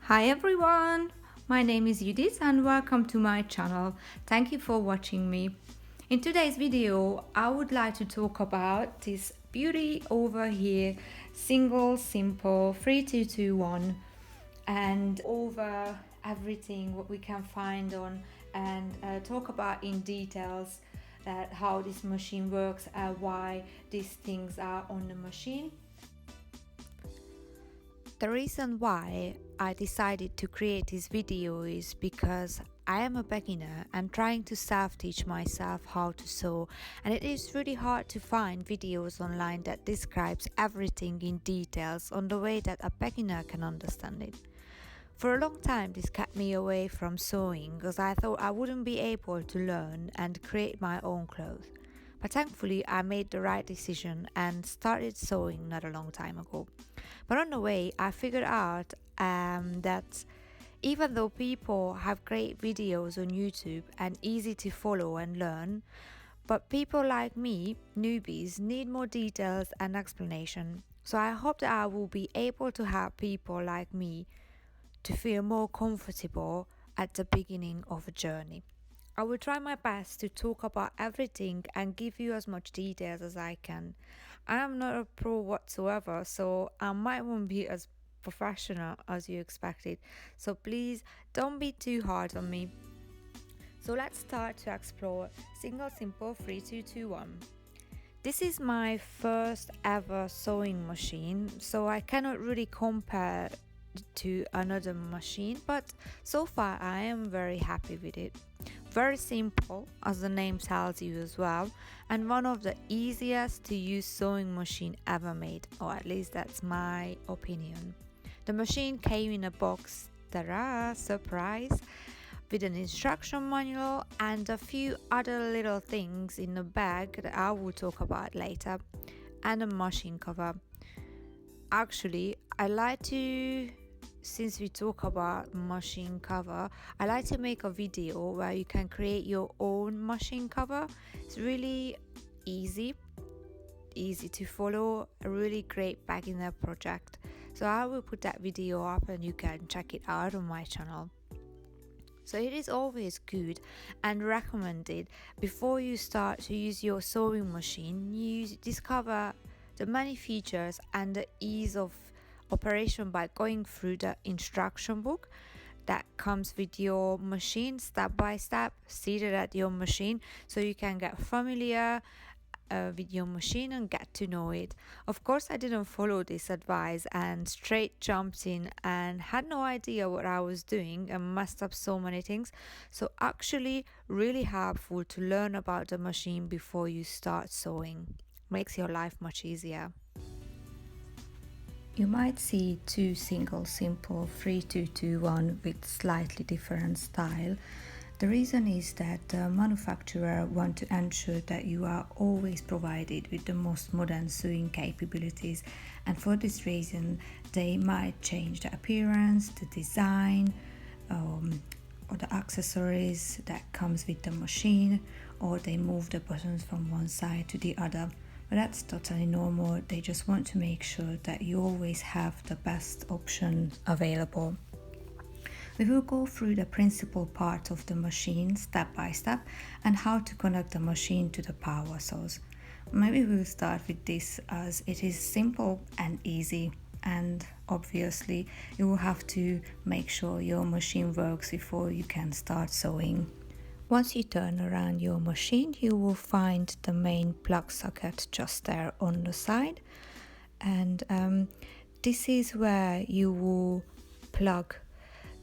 Hi everyone, my name is Judith and welcome to my channel. Thank you for watching me. In today's video, I would like to talk about this beauty over here, single, simple, 3221, and over everything what we can find on and talk about in details how this machine works, why these things are on the machine. The reason why I decided to create this video is because I am a beginner and trying to self-teach myself how to sew, and it is really hard to find videos online that describes everything in details on the way that a beginner can understand it. For a long time this kept me away from sewing because I thought I wouldn't be able to learn and create my own clothes. But thankfully I made the right decision and started sewing not a long time ago. But on the way, I figured out that even though people have great videos on YouTube and easy to follow and learn, but people like me, newbies, need more details and explanation. So I hope that I will be able to help people like me to feel more comfortable at the beginning of a journey. I will try my best to talk about everything and give you as much details as I can. I am not a pro whatsoever, so I might won't be as professional as you expected. So please don't be too hard on me. So let's start to explore Single Simple 3221. This is my first ever sewing machine, so I cannot really compare to another machine, but so far I am very happy with it. Very simple, as the name tells you as well, and one of the easiest to use sewing machine ever made, or at least that's my opinion. The machine came in a box, ta-da, surprise, with an instruction manual and a few other little things in the bag that I will talk about later, and a machine cover. Actually, I like to, since we talk about machine cover, I like to make a video where you can create your own machine cover. It's really easy to follow, a really great beginner project. So I will put that video up and you can check it out on my channel. So it is always good and recommended before you start to use your sewing machine, you discover the many features and the ease of operation by going through the instruction book that comes with your machine step by step, seated at your machine, so you can get familiar with your machine and get to know it. Of course, I didn't follow this advice and straight jumped in and had no idea what I was doing and messed up so many things. So, actually, really helpful to learn about the machine before you start sewing. Makes your life much easier. You might see two single simple 3221 with slightly different style. The reason is that the manufacturer want to ensure that you are always provided with the most modern sewing capabilities, and for this reason they might change the appearance, the design, or the accessories that comes with the machine, or they move the buttons from one side to the other. But that's totally normal. They just want to make sure that you always have the best option available. We will go through the principal part of the machine step by step and how to connect the machine to the power source. Maybe we'll start with this as it is simple and easy, and obviously you will have to make sure your machine works before you can start sewing. Once you turn around your machine, you will find the main plug socket just there on the side, and this is where you will plug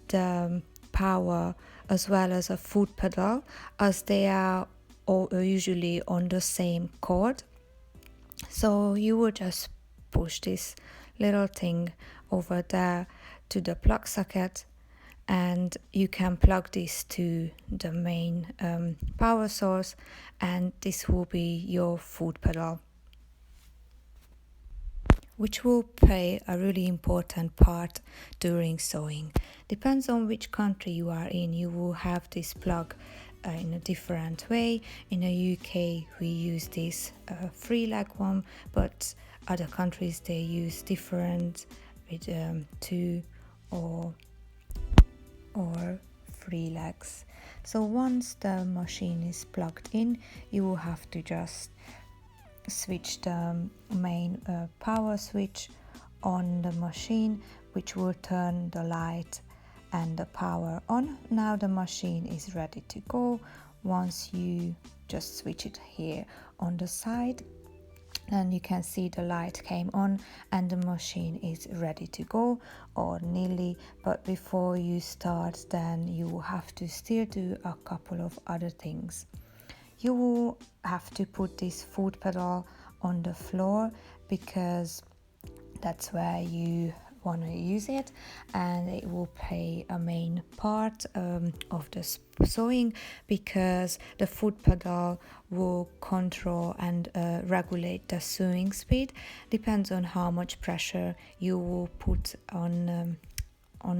the power as well as a foot pedal, as they are all usually on the same cord. So you will just push this little thing over there to the plug socket, and you can plug this to the main power source, and this will be your foot pedal, which will play a really important part during sewing. Depends on which country you are in, you will have this plug in a different way. In the UK we use this 3-leg one, but other countries they use different with 2 or or 3 legs. So once the machine is plugged in, you will have to just switch the main power switch on the machine, which will turn the light and the power on. Now the machine is ready to go. Once you just switch it here on the side, and you can see the light came on and the machine is ready to go, or nearly. But before you start, then you will have to still do a couple of other things. You will have to put this foot pedal on the floor because that's where you want to use it, and it will play a main part of the sewing, because the foot pedal will control and regulate the sewing speed. Depends on how much pressure you will put on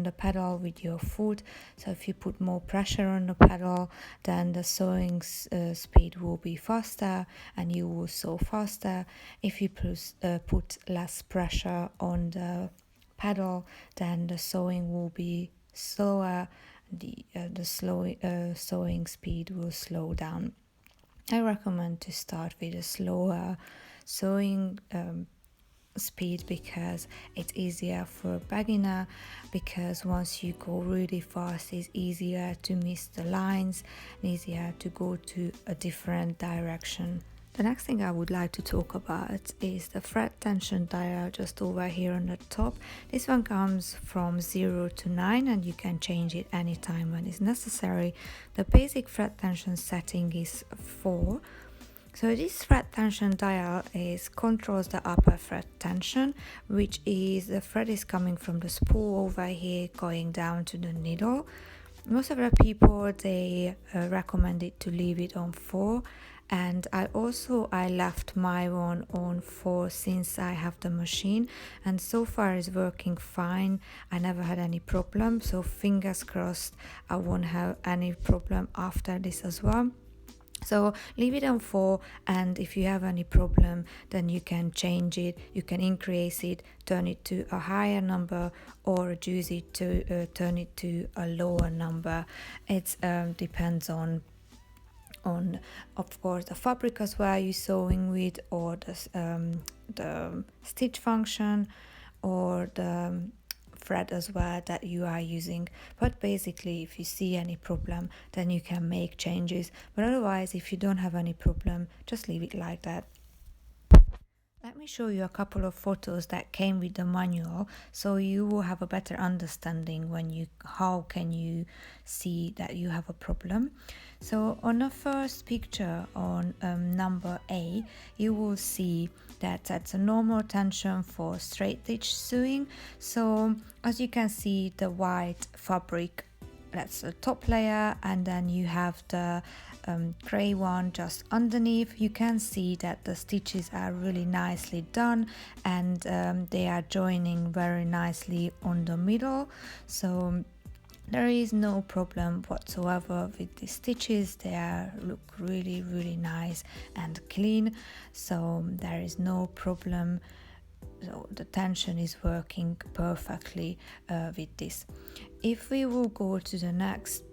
the pedal with your foot. So if you put more pressure on the pedal, then the sewing speed will be faster and you will sew faster. If you put less pressure on the pedal, then the sewing will be slower. The sewing speed will slow down. I recommend to start with a slower sewing speed because it's easier for a beginner, because once you go really fast it's easier to miss the lines and easier to go to a different direction. The next thing I would like to talk about is the thread tension dial just over here on the top. This one comes from 0 to 9 and you can change it anytime when it's necessary. The basic thread tension setting is 4. So this thread tension dial controls the upper thread tension, which is the thread is coming from the spool over here going down to the needle. Most of the people, they recommend it to leave it on 4, and I left my one on 4 since I have the machine, and so far it's working fine. I never had any problem, so fingers crossed I won't have any problem after this as well. So leave it on 4, and if you have any problem then you can change it, you can increase it, turn it to a higher number, or reduce it to turn it to a lower number. It depends on of course the fabric as well you're sewing with, or the stitch function, or the thread as well that you are using. But basically if you see any problem then you can make changes, but otherwise if you don't have any problem, just leave it like that. Let me show you a couple of photos that came with the manual, so you will have a better understanding how can you see that you have a problem. So on the first picture on number A, you will see that that's a normal tension for straight stitch sewing. So as you can see, the white fabric, that's the top layer, and then you have the gray one just underneath. You can see that the stitches are really nicely done, and they are joining very nicely on the middle, so there is no problem whatsoever with the stitches. They look really nice and clean, so there is no problem. So the tension is working perfectly with this. If we will go to the next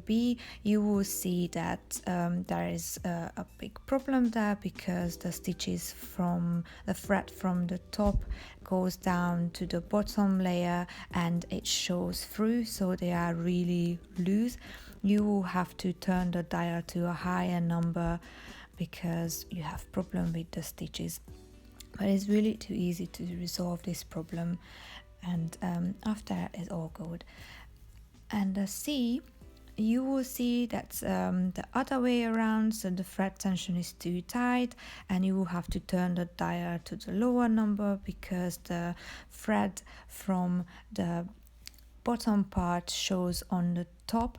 B, you will see that there is a big problem there, because the stitches from the thread from the top goes down to the bottom layer and it shows through, so they are really loose. You will have to turn the dial to a higher number because you have problem with the stitches. But it's really too easy to resolve this problem, and after it's all good. And the C, you will see that's the other way around, so the thread tension is too tight and you will have to turn the dial to the lower number because the thread from the bottom part shows on the top,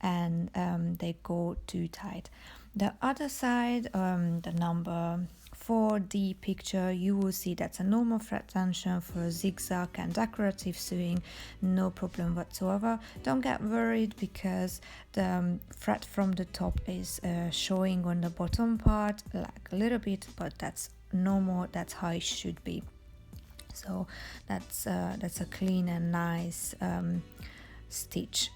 and they go too tight. The other side, the number 4D picture, you will see that's a normal thread tension for zigzag and decorative sewing, no problem whatsoever. Don't get worried because the thread from the top is showing on the bottom part like a little bit, but that's normal, that's how it should be. So that's a clean and nice stitch.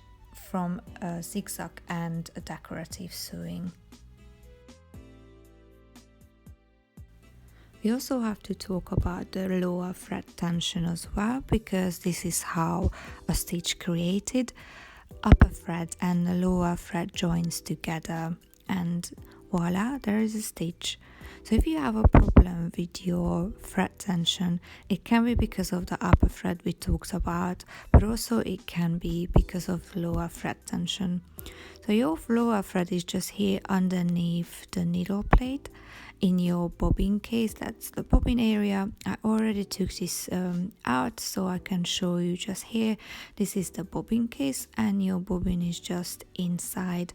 from zigzag and decorative sewing. We also have to talk about the lower thread tension as well, because this is how a stitch created. Upper thread and the lower thread joins together and voila, there is a stitch. So if you have a problem with your thread tension, it can be because of the upper thread we talked about, but also it can be because of lower thread tension. So your lower thread is just here underneath the needle plate in your bobbin case. That's the bobbin area. I already took this out so I can show you just here. This is the bobbin case and your bobbin is just inside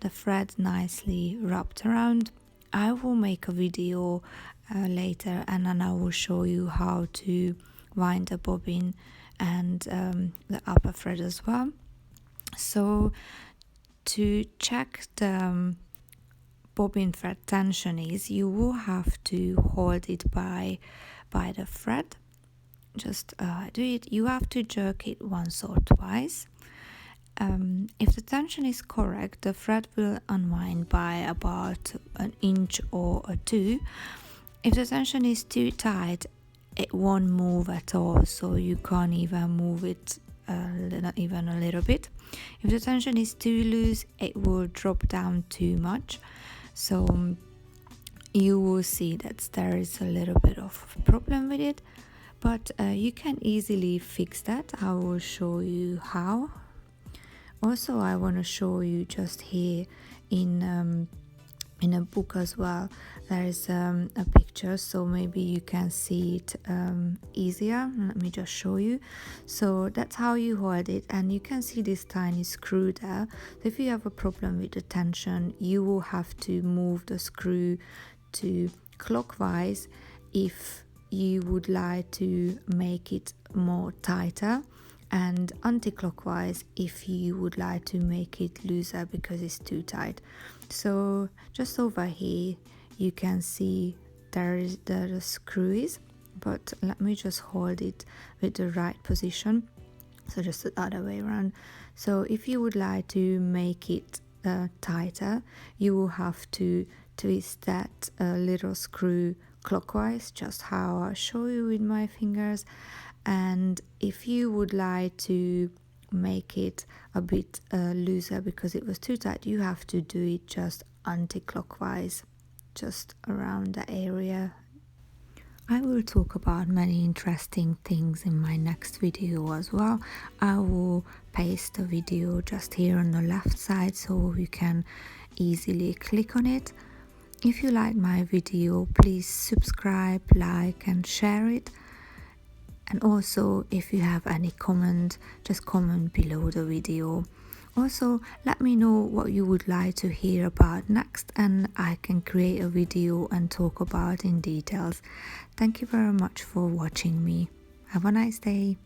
the thread, nicely wrapped around. I will make a video later and then I will show you how to wind the bobbin and the upper thread as well. So to check the bobbin thread tension is, you will have to hold it by the thread. Just do it. You have to jerk it once or twice. If the tension is correct, the thread will unwind by about an inch or two. If the tension is too tight, it won't move at all, so you can't even move it not even a little bit. If the tension is too loose, it will drop down too much. So you will see that there is a little bit of problem with it, but you can easily fix that. I will show you how. Also, I want to show you just here in a book as well. There is a picture, so maybe you can see it easier. Let me just show you. So that's how you hold it, and you can see this tiny screw there. So if you have a problem with the tension, you will have to move the screw to clockwise if you would like to make it more tighter, and anti-clockwise if you would like to make it looser because it's too tight. So just over here you can see there is the screw is, but let me just hold it with the right position, so just the other way around. So if you would like to make it tighter, you will have to twist that little screw clockwise, just how I show you with my fingers. And if you would like to make it a bit looser because it was too tight, you have to do it just anti-clockwise, just around the area. I will talk about many interesting things in my next video as well. I will paste the video just here on the left side so you can easily click on it. If you like my video, please subscribe, like and share it. And also, if you have any comment, just comment below the video. Also, let me know what you would like to hear about next, and I can create a video and talk about in details. Thank you very much for watching me. Have a nice day.